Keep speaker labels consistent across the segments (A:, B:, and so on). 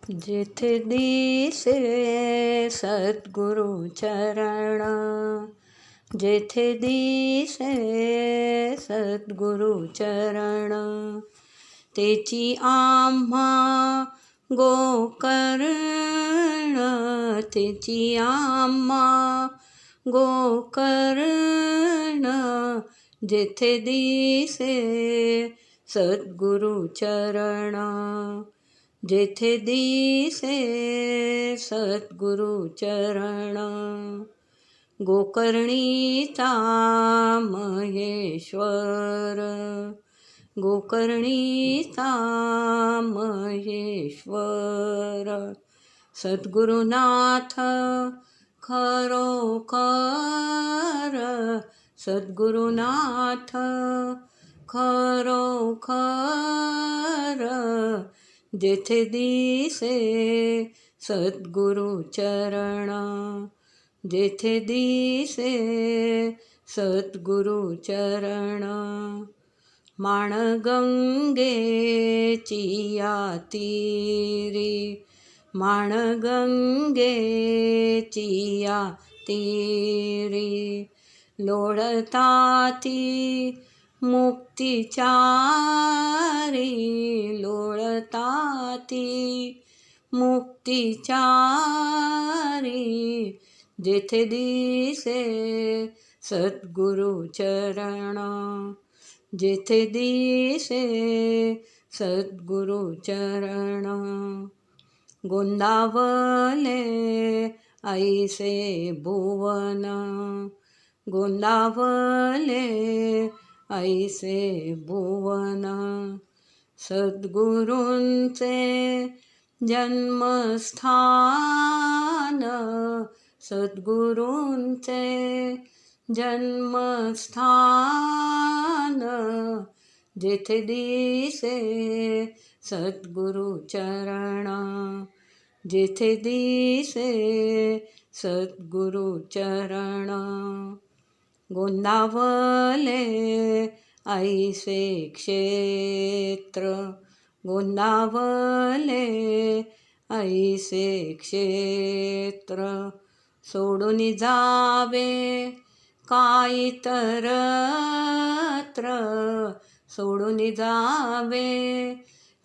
A: जेथे दिसे सद्गुरु चरण, जेथे दिसे सद्गुरु चरण, तेची आम्हा गोकर्ण, तेची आम्हा गोकर्ण, जेथे दिसे सद्गुरु चरण, जेथे दिसे सद्गुरु चरण. गोकर्णीचा महेश्वर, गोकर्णीचा महेश्वर, सद्गुरुनाथ खरोखर, सद्गुरुनाथ खरोखर, जेथे दिसे सद्गुरु चरण, जेथे दिसे सद्गुरु चरण. माणगंगेची या तीरी, माणगंगेची या तीरी, लोळताती मुक्तिचारी, लोळताती मुक्तिचारी, जेथे दिसे सद्गुरु चरण, जेथे दिसे सद्गुरु चरण. गोंदावले ऐसे भुवन, गोंदावले ऐसे भुवन, सद्गुरूंचे जन्मस्थान, सद्गुरूंचे जन्मस्थान, जेथे दिसे सद्गुरु चरण, जेथे दिसे सद्गुरु चरण. गोंदावले ऐसे क्षेत्र, गोंदावले ऐसे क्षेत्र, सोडून जावे काय इतरत्र, सोडून जावे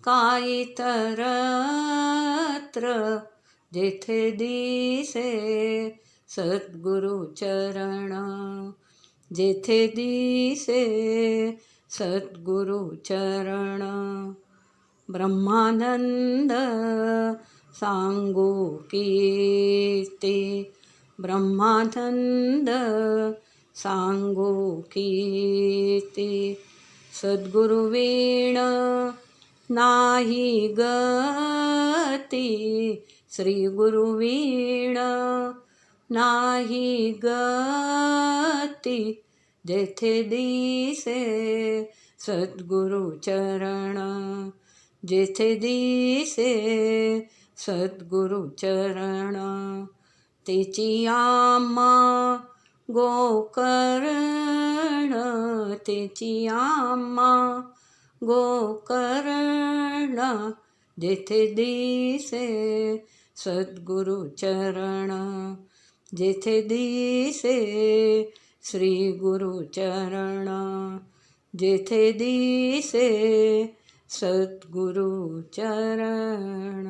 A: काय इतरत्र, जेथे दिसे सद्गुरु चरण, जेथे दिसे सद्गुरु चरण. ब्रह्मानंद सांगू कीर्ती, ब्रह्मानंद सांगू कीर्ती, सद्गुरु वीण नाही गती, श्री गुरु वीण नाही गती, जेथे दिसे सद्गुरु चरण, जेथे दिसे सद्गुरु चरण. तेची आम्हा गोकर्ण, तेची आम्हा गोकर्ण, जेथे दिसे सद्गुरु चरण, जेथे दिसे श्री गुरु चरण, जेथे दिसे सद्गुरु चरण.